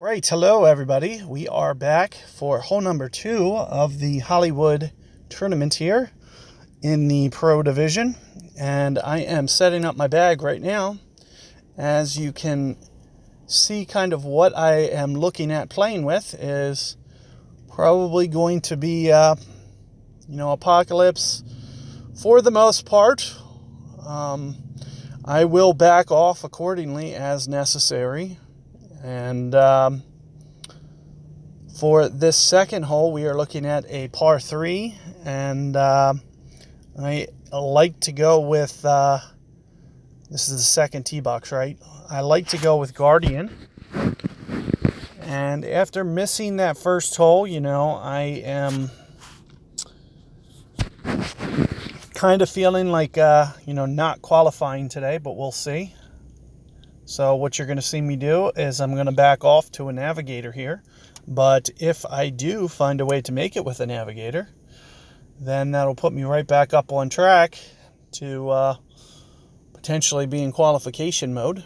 Right, hello everybody. We are back for hole number 2 of the Hollywood tournament here in the Pro Division. And I am setting up my bag right now. As you can see, kind of what I am looking at playing with is probably going to be, Apocalypse for the most part. I will back off accordingly as necessary. And for this second hole, we are looking at a par 3. And I like to go with, this is the second tee box, right? I like to go with Guardian. And after missing that first hole, I am kind of feeling like, not qualifying today, but we'll see. So what you're going to see me do is I'm going to back off to a Navigator here. But if I do find a way to make it with a Navigator, then that'll put me right back up on track to potentially be in qualification mode.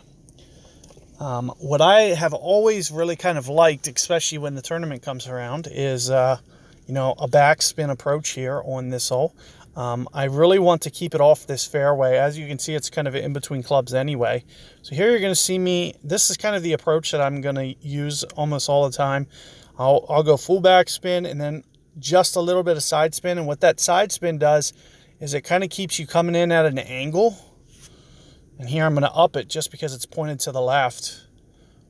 What I have always really kind of liked, especially when the tournament comes around, is, a backspin approach here on this hole. I really want to keep it off this fairway. As you can see, it's kind of in between clubs anyway. So here you're going to see me. This is kind of the approach that I'm going to use almost all the time. I'll go full backspin and then just a little bit of side spin. And what that side spin does is it kind of keeps you coming in at an angle. And here I'm going to up it just because it's pointed to the left.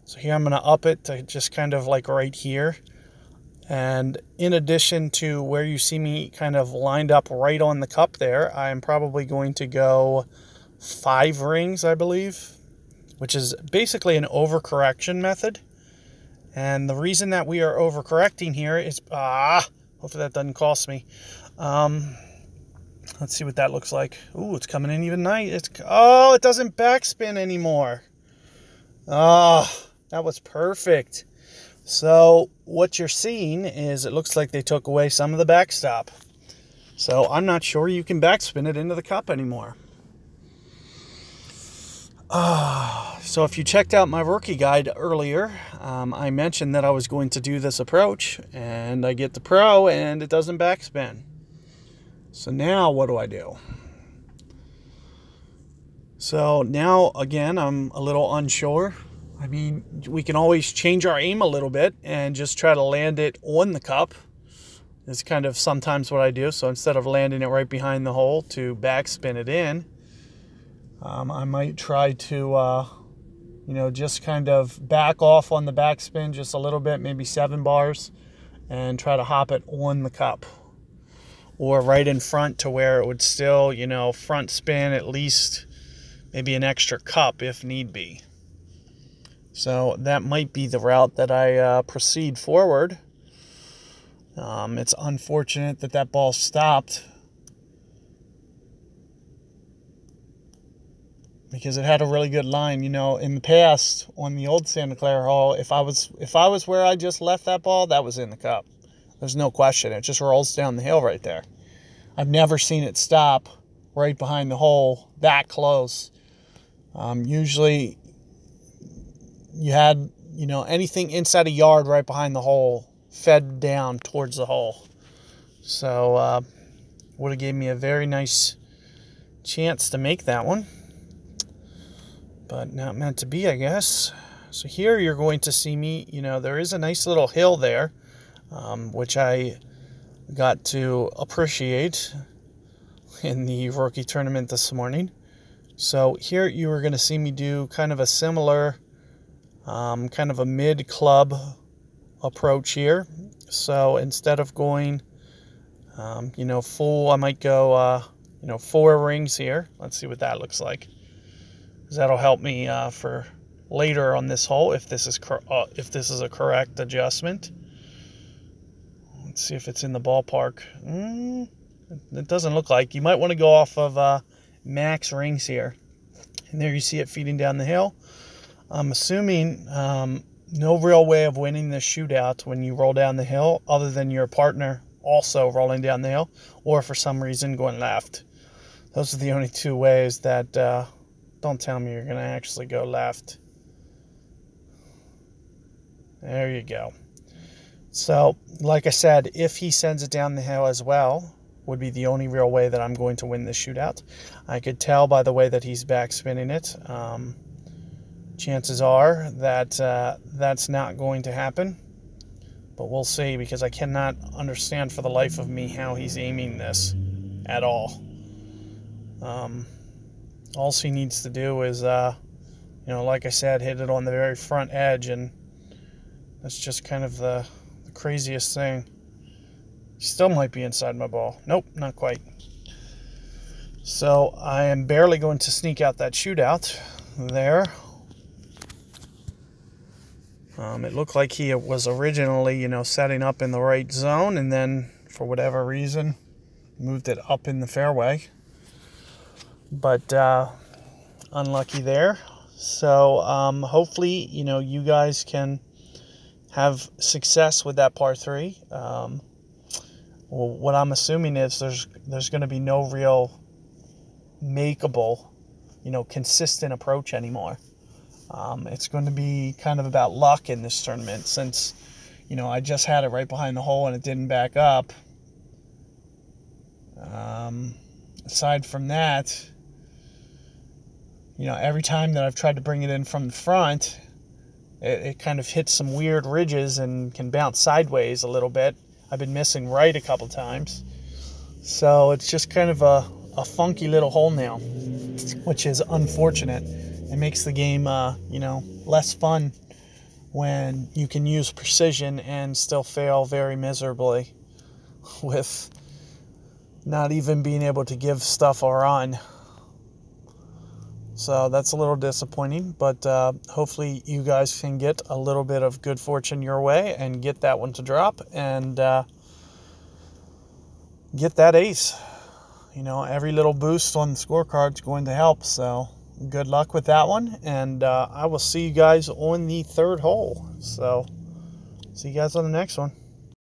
So here I'm going to up it to just kind of like right here. And in addition to where you see me kind of lined up right on the cup there, I'm probably going to go 5 rings, I believe, which is basically an overcorrection method. And the reason that we are overcorrecting here is, hopefully that doesn't cost me. Let's see what that looks like. Ooh, it's coming in even nice. It doesn't backspin anymore. That was perfect. So what you're seeing is it looks like they took away some of the backstop. So I'm not sure you can backspin it into the cup anymore. So if you checked out my rookie guide earlier, I mentioned that I was going to do this approach, and I get the Pro and it doesn't backspin. So now what do I do? So now again, I'm a little unsure. I mean, we can always change our aim a little bit and just try to land it on the cup. It's kind of sometimes what I do. So instead of landing it right behind the hole to backspin it in, I might try to, just kind of back off on the backspin just a little bit, maybe 7 bars, and try to hop it on the cup. Or right in front to where it would still, front spin at least maybe an extra cup if need be. So that might be the route that I proceed forward. It's unfortunate that that ball stopped because it had a really good line. In the past on the old Santa Clara hole, if I was where I just left that ball, that was in the cup. There's no question. It just rolls down the hill right there. I've never seen it stop right behind the hole that close. Usually you had, anything inside a yard right behind the hole fed down towards the hole. So, would have gave me a very nice chance to make that one. But not meant to be, I guess. So here you're going to see me, there is a nice little hill there, which I got to appreciate in the rookie tournament this morning. So here you are going to see me do kind of a similar kind of a mid-club approach here. So instead of going, full, I might go, 4 rings here. Let's see what that looks like. Because that'll help me for later on this hole if this is a correct adjustment. Let's see if it's in the ballpark. It doesn't look like. You might want to go off of max rings here. And there you see it feeding down the hill. I'm assuming no real way of winning this shootout when you roll down the hill other than your partner also rolling down the hill or for some reason going left. Those are the only 2 ways that, don't tell me you're going to actually go left. There you go. So, like I said, if he sends it down the hill as well, would be the only real way that I'm going to win this shootout. I could tell by the way that he's backspinning it. Chances are that that's not going to happen. But we'll see, because I cannot understand for the life of me how he's aiming this at all. All he needs to do is, like I said, hit it on the very front edge, and that's just kind of the craziest thing. Still might be inside my ball. Nope, not quite. So I am barely going to sneak out that shootout there. It looked like he was originally, setting up in the right zone, and then for whatever reason moved it up in the fairway. But unlucky there. So hopefully, you guys can have success with that par 3. Well, what I'm assuming is there's going to be no real makeable, consistent approach anymore. It's going to be kind of about luck in this tournament, since, I just had it right behind the hole and it didn't back up. Aside from that, every time that I've tried to bring it in from the front, it kind of hits some weird ridges and can bounce sideways a little bit. I've been missing right a couple times. So it's just kind of a funky little hole now, which is unfortunate. It makes the game, less fun when you can use precision and still fail very miserably with not even being able to give stuff a run. So that's a little disappointing, but hopefully you guys can get a little bit of good fortune your way and get that one to drop and get that ace. Every little boost on the scorecard is going to help, so good luck with that one, and I will see you guys on the 3rd hole. So see you guys on the next one.